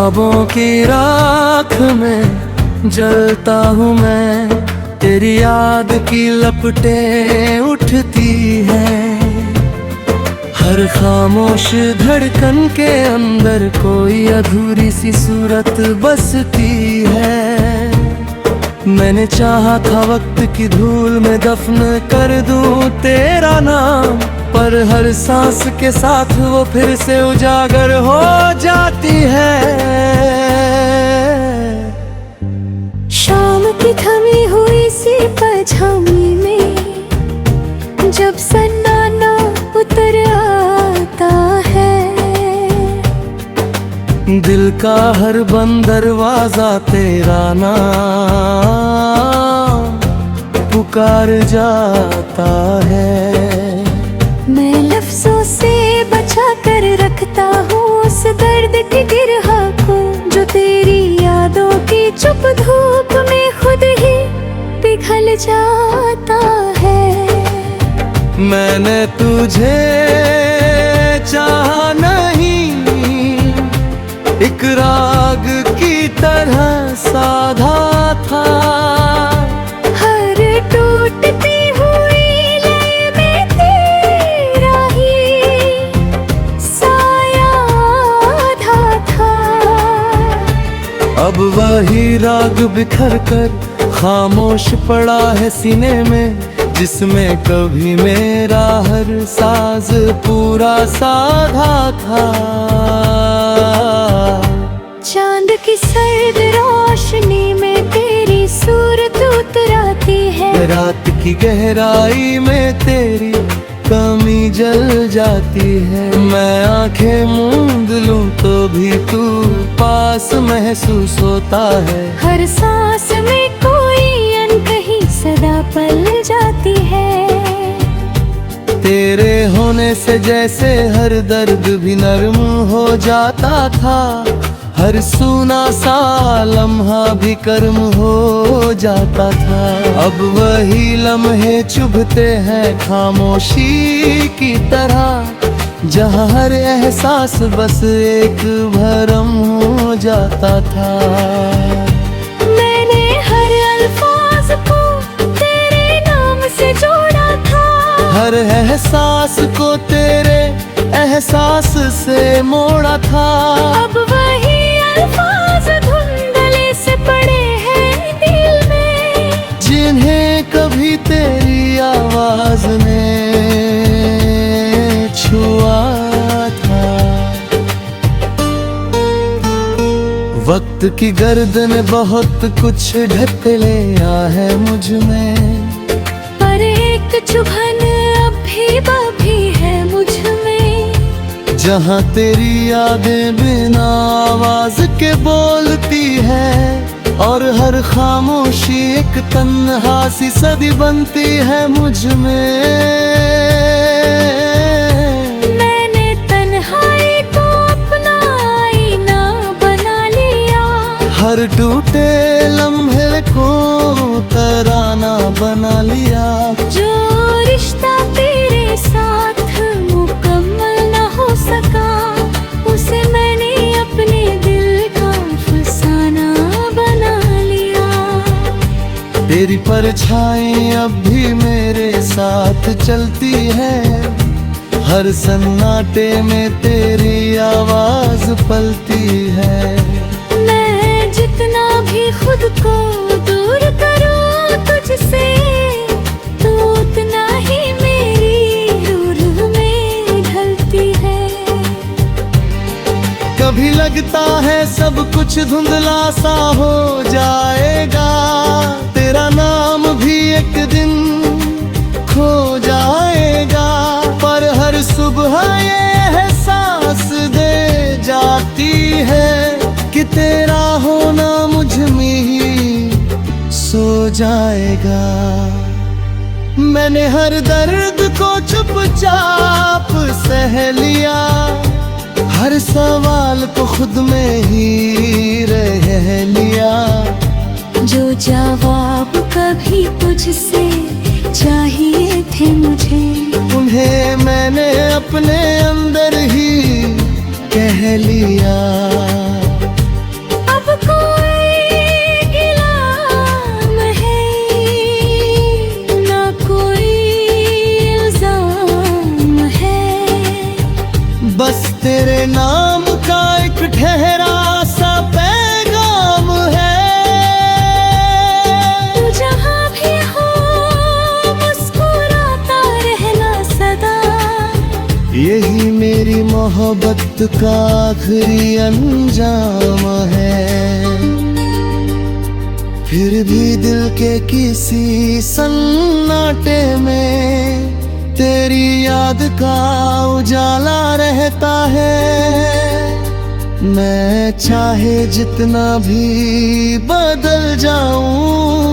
ख्वाबों की राख में जलता हूँ मैं, तेरी याद की लपटें उठती हैं। हर खामोश धड़कन के अंदर कोई अधूरी सी सूरत बसती है। मैंने चाहा था वक्त की धूल में दफन कर दूं तेरा नाम, पर हर सांस के साथ वो फिर से उजागर हो जाती है। शाम की थमी हुई सी परछाई में जब सन्नाटा उतर आता है, दिल का हर बंद दरवाजा तेरा नाम पुकार जाता है। मैं लफ्जों से बचा कर रखता हूँ उस दर्द की गिरह को, जो तेरी यादों की चुप धूप में खुद ही पिघल जाता है। मैंने तुझे चाहा नहीं, एक राग की तरह साधा था। हर टूटती हुई लय में तेरा ही साया आधा था। अब वही राग बिखर कर खामोश पड़ा है सीने में, जिसमें कभी मेरा हर साज पूरा साधा था। चांद की सर्द रोशनी में तेरी सूरत उतर आती है, रात की गहराई में तेरी कमी जल जाती है। मैं आंखें मूंद लूं तो भी तू पास महसूस होता है। हर सांस में कोई अनकही सदा पल जाती है। तेरे होने से जैसे हर दर्द भी नर्म हो जाता था, हर सूना सा लम्हा भी कर्म हो जाता था। अब वही लम्हे चुभते हैं खामोशी की तरह, जहाँ हर एहसास बस एक भरम हो जाता था। मैंने हर अल्फाज को तेरे नाम से जोड़ा था, हर एहसास को तेरे एहसास से मोड़ा था। अब वही अल्फाज धुंधले से पड़े हैं दिल में, जिन्हें कभी तेरी आवाज ने छुआ था। वक्त की गर्द ने बहुत कुछ ढक लिया है मुझ में, पर एक चुभन अब भी बाकी है मुझ में। जहाँ तेरी यादें बिना आवाज के बोलती है, और हर खामोशी एक तन्हा सी सदी बनती है मुझ में। मैंने तन्हाई को अपना आईना बना लिया, हर टूटे लम्हे को तराना बना लिया। जो रिश्ता तेरे साथ मुकम्मल न हो सका, उसे मैंने अपने दिल का फसाना बना लिया। तेरी परछाई अब भी मेरे साथ चलती है, हर सन्नाटे में तेरी आवाज पलती है। मैं जितना भी खुद को दूर करूं तुझसे, तू उतना ही मेरी रूह में ढलती है। कभी लगता है सब कुछ धुंधला सा हो जाएगा, तेरा नाम भी एक दिन खो जाएगा। पर हर सुबह ये एहसास दे जाती है कि तेरा होना मुझ में ही सो जाएगा। मैंने हर दर्द को चुपचाप सह लिया, हर सवाल को खुद में ही रह लिया। जो जवाब कभी तुझसे चाहिए थे मुझे, उन्हें मैंने अपने अंदर ही कह लिया। तेरे नाम का एक ठहरा सा पैगाम है। तू जहाँ भी हो मुस्कुराता रहना सदा, यही मेरी मोहब्बत का आखिरी अंजाम है। फिर भी दिल के किसी सन्नाटे में तेरी याद का उजाला रहता है। मैं चाहे जितना भी बदल जाऊं,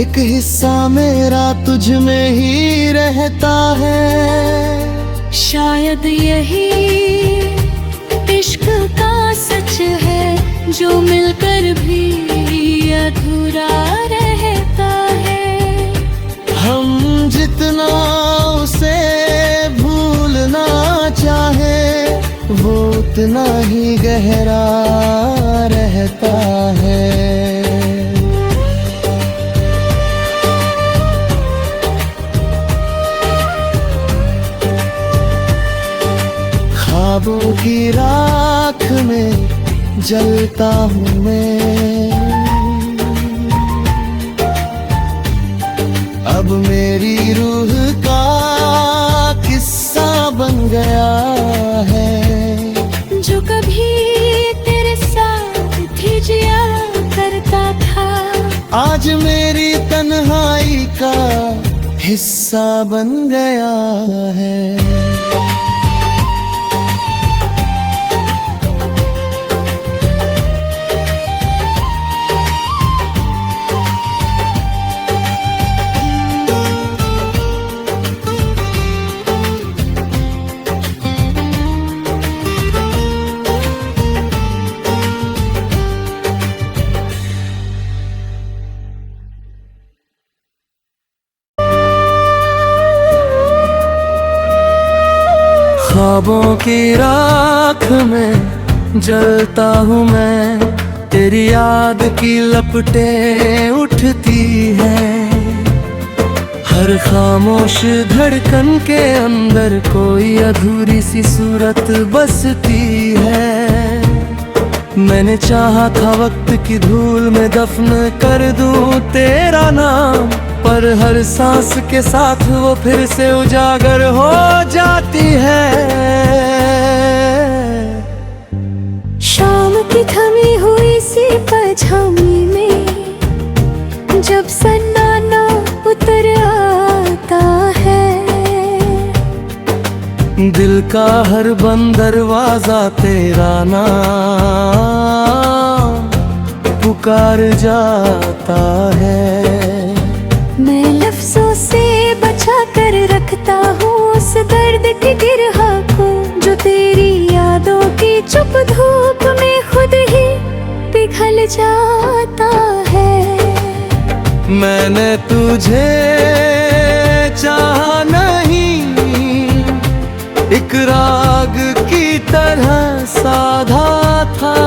एक हिस्सा मेरा तुझ में ही रहता है। शायद यही इश्क का सच है जो मिलकर भी अधूरा रहता है। हम जितना उसे भूलना चाहे, वो उतना ही गहरा रहता है। ख्वाबों की राख में जलता हूँ मैं, अब मेरी रूह का किस्सा बन गया है। जो कभी तेरे साथ भी जिया करता था, आज मेरी तन्हाई का हिस्सा बन गया है। ख्वाबों की राख में जलता हूँ मैं, तेरी याद की लपटें उठती हैं। हर खामोश धड़कन के अंदर कोई अधूरी सी सूरत बसती है। मैंने चाहा था वक्त की धूल में दफन कर दूं तेरा नाम, पर हर सांस के साथ वो फिर से उजागर हो जाती है। शाम की थमी हुई सी परछाई में जब सन्नाटा उतर आता है, दिल का हर बंद दरवाजा तेरा नाम पुकार जाता है। मैं लफ्जों से बचा कर रखता हूँ उस दर्द की गिरहा को, जो तेरी यादों की चुप धूप में खुद ही पिघल जाता है। मैंने तुझे चाहा नहीं, एक राग की तरह साधा था।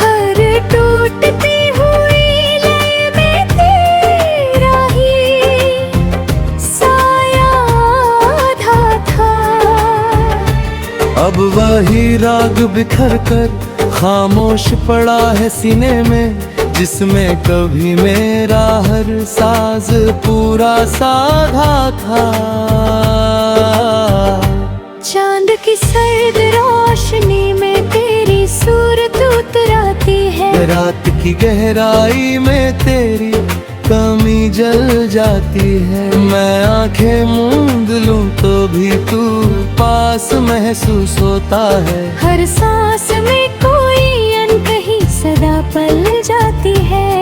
हर टूटती हुई लय में तेरा ही साया आधा था। अब वही राग बिखर कर खामोश पड़ा है सीने में, जिसमें कभी मेरा हर साज पूरा साधा था। चांद की सर्द रोशनी में तेरी सूरत उतर आती है, रात की गहराई में तेरी कमी जल जाती है। मैं आंखें मूंद लूं तो भी तू पास महसूस होता है। हर सांस में कोई अनकही सदा पल जाती है।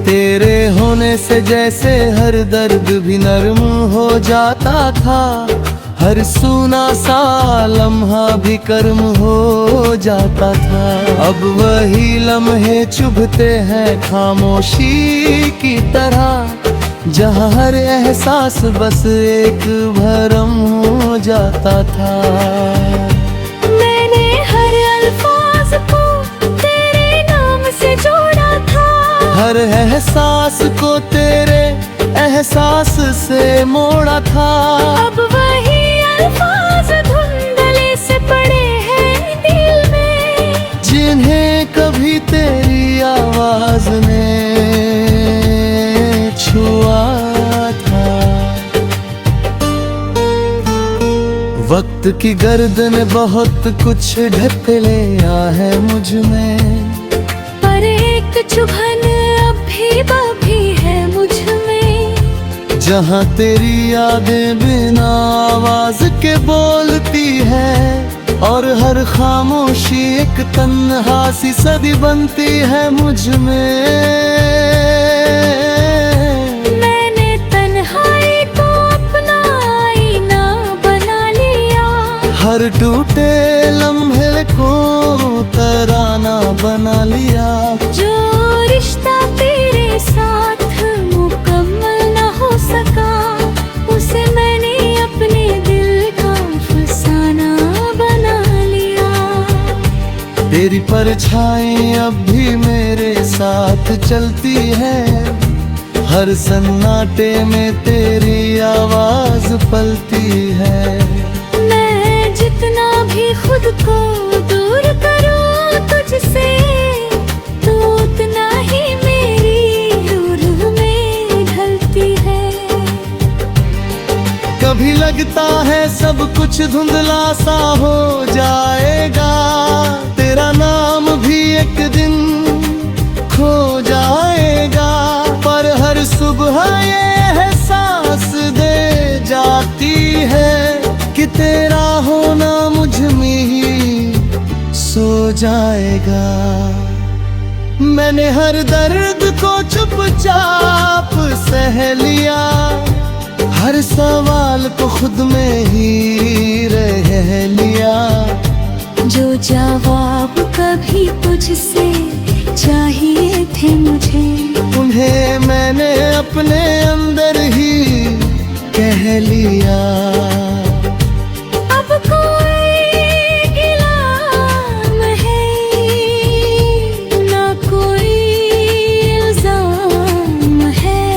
तेरे होने से जैसे हर दर्द भी नर्म हो जाता था, हर सूना सा लम्हा भी कर्म हो जाता था। अब वही लम्हे चुभते हैं खामोशी की तरह, जहाँ हर एहसास बस एक भरम हो जाता था। मैंने हर अल्फाज को तेरे नाम से जोड़ा था, हर एहसास को तेरे एहसास से मोड़ा था। अब वही अल्फाज धुंध वक्त की गर्दन बहुत कुछ ढक लिया है मुझ में, पर एक चुभन अभी है मुझ में। जहाँ तेरी यादें बिना आवाज के बोलती है, और हर खामोशी एक तन्हा सी सदी बनती है मुझ में। मैंने तन्हाई को अपना आईना बना लिया, हर टूटे लम्हे को तराना बना लिया। जो रिश्ता तेरे साथ मुकम्मल न हो सका, उसे मैंने अपने दिल का फसाना बना लिया। तेरी परछाई अब भी मेरे साथ चलती है, हर सन्नाटे में तेरी आवाज पलती है। मैं जितना भी खुद को दूर करूं तुझसे, तू उतना ही मेरी रूह में ढलती है। कभी लगता है सब कुछ धुंधला सा हो जाएगा, तेरा नाम भी एक दिन खो जाएगा। पर हर सुबह ये एहसास दे जाती है कि तेरा होना मुझ में ही सो जाएगा। मैंने हर दर्द को चुपचाप सह लिया, हर सवाल को खुद में ही रह लिया। जो जवाब कभी तुझसे चाहिए थे मुझे, उन्हें मैंने अपने अंदर ही कह लिया। अब कोई गिला है ना कोई इल्जाम है,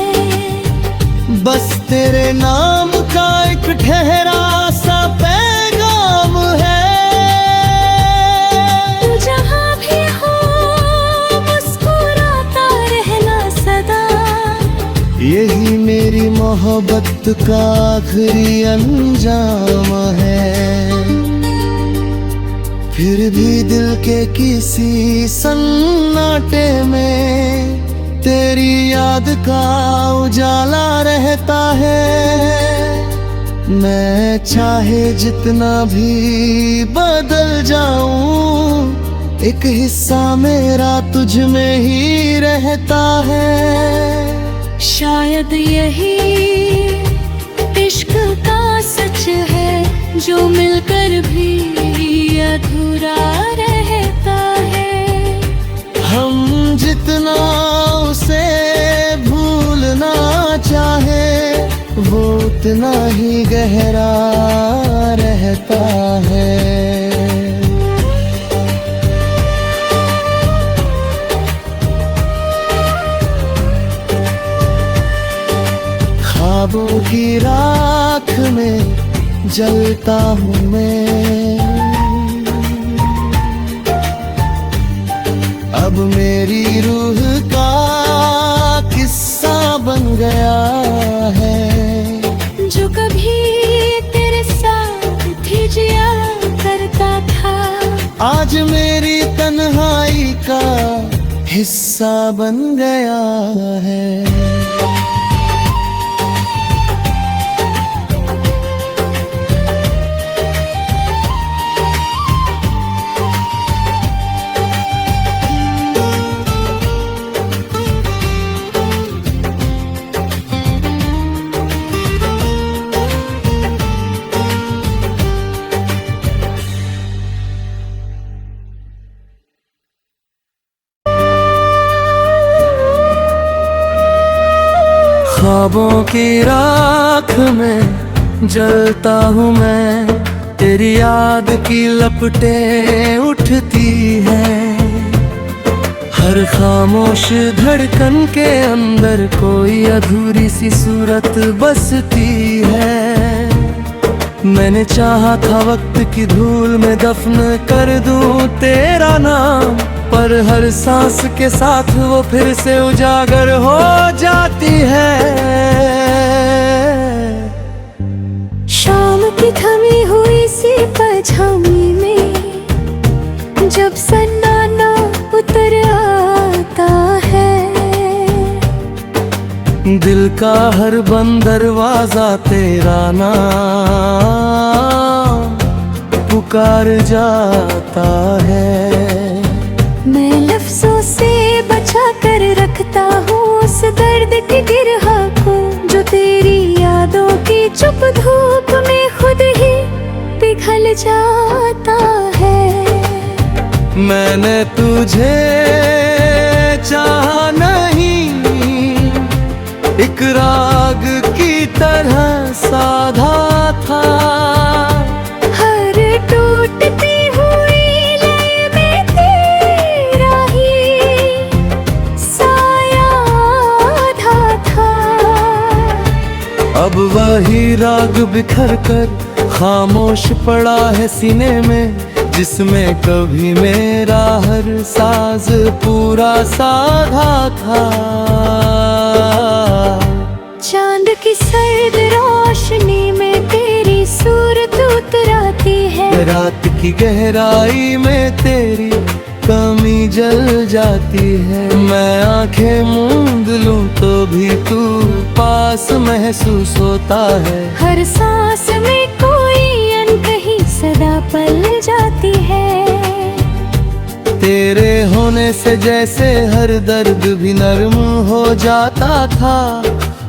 बस तेरे नाम का एक ठहरा सा पैगाम है। तू जहाँ भी हो मुस्कुराता रहना सदा, यही मेरी मोहब्बत का आखिरी अंजाम है। फिर भी दिल के किसी सन्नाटे में तेरी याद का उजाला रहता है। मैं चाहे जितना भी बदल जाऊं, एक हिस्सा मेरा तुझ में ही रहता है। शायद यही इश्क का सच है, जो मिलकर भी अधूरा रहता है। हम जितना उसे भूलना चाहे, वो उतना ही गहरा रहता है। ख्वाबों की राख में जलता हूँ मैं, अब मेरी रूह का किस्सा बन गया है। जो कभी तेरे साथ ही जिया करता था, आज मेरी तन्हाई का हिस्सा बन गया है। ख्वाबों की राख में जलता हूँ मैं, तेरी याद की लपटें उठती हैं। हर खामोश धड़कन के अंदर कोई अधूरी सी सूरत बसती है। मैंने चाहा था वक्त की धूल में दफन कर दूं तेरा नाम, पर हर सांस के साथ वो फिर से उजागर हो जाती है। शाम की थमी हुई सी पछामी में जब सन्नाटा उतर आता है, दिल का हर बंद दरवाजा तेरा नाम पुकार जाता है। मैं लफ्जों से बचा कर रखता हूँ उस दर्द की गिरहा को, जो तेरी यादों की चुप धूप में खुद ही पिघल जाता है। मैंने तुझे चाहा नहीं, एक राग की तरह साधा था, हर टूटती हुई लय में तेरा ही साया आधा था। अब वही राग बिखर कर खामोश पड़ा है सीने में, जिसमें कभी मेरा हर साज पूरा साधा था। चांद की सर्द रोशनी में तेरी सूरत उतराती है, रात की गहराई में तेरी कमी जल जाती है। मैं आंखें मूंद लूं तो भी तू पास महसूस होता है, हर सांस में कोई अनकही सदा पल जाती है। तेरे होने से जैसे हर दर्द भी नरम हो जाता था,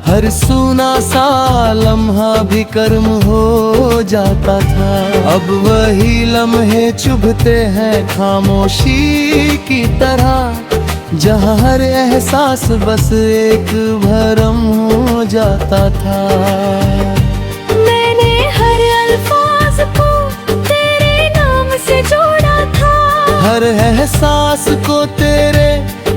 हर सूना सा लम्हा भी कर्म हो जाता था। अब वही लम्हे चुभते हैं खामोशी की तरह, जहाँ हर एहसास बस एक भरम हो जाता था। मैंने हर अल्फाज को तेरे नाम से जोड़ा था, हर एहसास को तेरे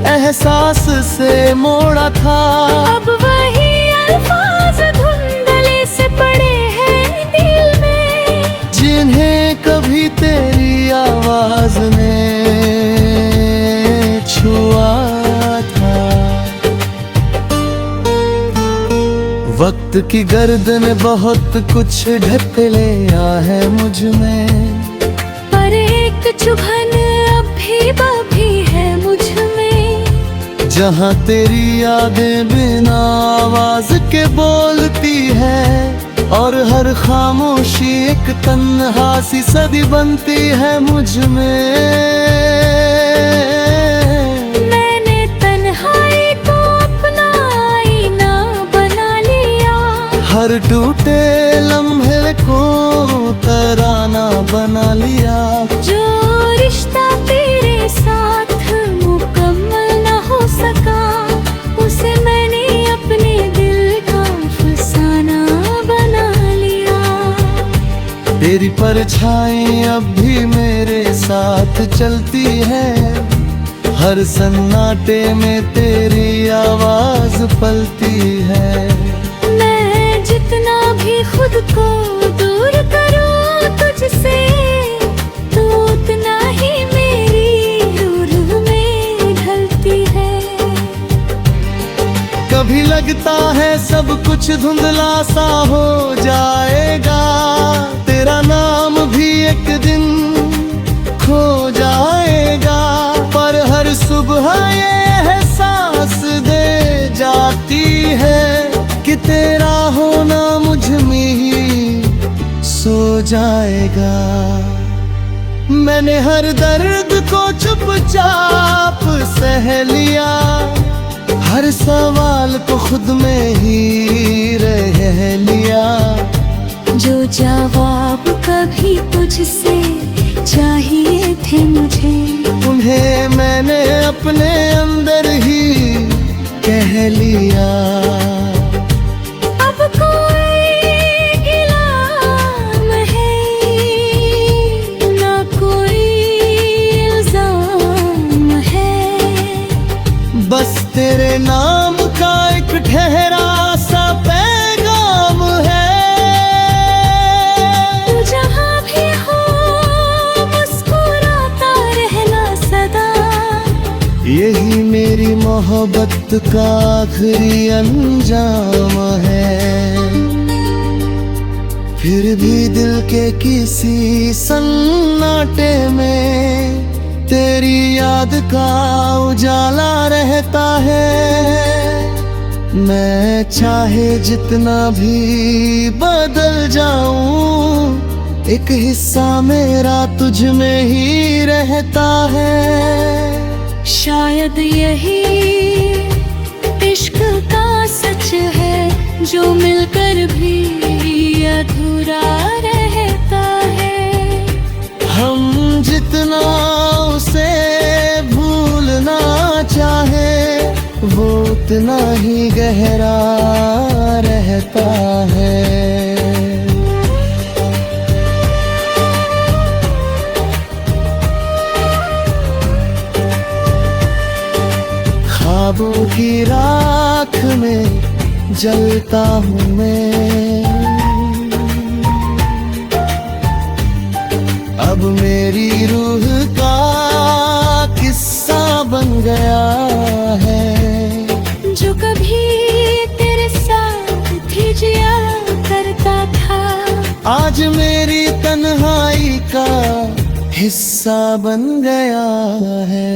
एहसास से मोड़ा था। अब वही अल्फाज धुंधले से पड़े हैं दिल में, जिन्हें कभी तेरी आवाज ने छुआ था। वक्त की गर्द ने बहुत कुछ ढक लिया है मुझ में, पर एक चुभन अभी भी है मुझ में। जहाँ तेरी यादें बिना आवाज के बोलती है, और हर खामोशी एक तन्हा सी सदी बनती है मुझ में। मैंने तन्हाई को अपना आईना बना लिया, हर टूटे लम्हे को तराना बना लिया। जो रिश्ता तेरे साथ मुकम्मल न हो सका, उसे मैंने अपने दिल का फसाना बना लिया। तेरी परछाई अब भी मेरे साथ चलती है, हर सन्नाटे में तेरी आवाज पलती है। मैं जितना भी खुद को दूर करूं तुझसे, तू उतना ही मेरी रूह में ढलती है। कभी लगता है सब कुछ धुंधला सा हो जाएगा, तेरा नाम भी एक दिन खो जाएगा। पर हर सुबह ये एहसास दे जाती है कि तेरा होना मुझ में ही सो जाएगा। मैंने हर दर्द को चुपचाप सह लिया, हर सवाल को खुद में ही रह लिया। जो जवाब कभी तुझसे चाहिए थे मुझे, उन्हें मैंने अपने अंदर ही कह लिया। अब कोई गिला है ना कोई इल्जाम है, बस तेरे नाम का एक ठहरा सा पैगाम है। तू जहाँ भी हो मुस्कुराता रहना सदा, यही मेरी मोहब्बत का आखिरी अंजाम है। फिर भी दिल के किसी सन्नाटे में तेरी याद का उजाला रहता है। मैं चाहे जितना भी बदल जाऊं, एक हिस्सा मेरा तुझ में ही रहता है। शायद यही इश्क का सच है, जो मिलकर भी अधूरा रहता है। हम जितना उसे भूलना चाहे, वो उतना ही गहरा रहता है। ख्वाबों की राख में जलता हूँ मैं, अब मेरी रूह का किस्सा बन गया है। जो कभी तेरे साथ ही जिया करता था, आज मेरी तन्हाई का हिस्सा बन गया है।